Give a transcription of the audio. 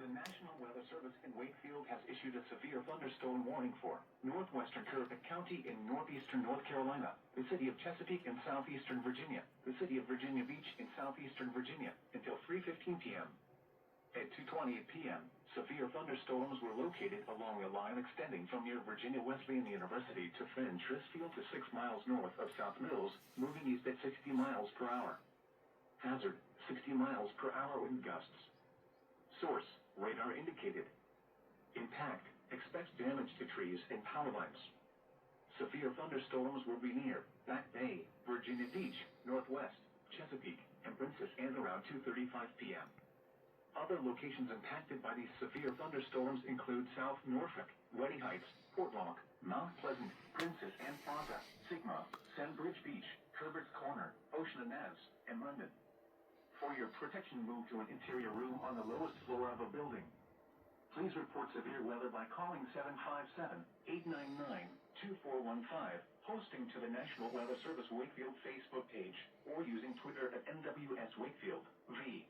The National Weather Service in Wakefield has issued a severe thunderstorm warning for northwestern Kerr County in northeastern North Carolina, the city of Chesapeake in southeastern Virginia, the city of Virginia Beach in southeastern Virginia, until 3:15 p.m. At 2:28 p.m., severe thunderstorms were located along a line extending from near Virginia Wesleyan University to Fentress Field to 6 miles north of South Mills, moving east at 60 miles per hour. Hazard, 60 miles per hour wind gusts. Source, radar indicated. Impact, expect damage to trees and power lines. Severe thunderstorms will be near Back Bay, Virginia Beach, Northwest, Chesapeake, and Princess Anne around 2:35 p.m. Other locations impacted by these severe thunderstorms include South Norfolk, Redding Heights, Portlock, Mount Pleasant, Princess Anne Plaza, Sigma, Sandbridge Beach, Herbert's Corner, Ocean Inez, and London. For your protection, move to an interior room on the lowest floor of a building. Please report severe weather by calling 757-899-2415, posting to the National Weather Service Wakefield Facebook page, or using Twitter at NWS Wakefield, V.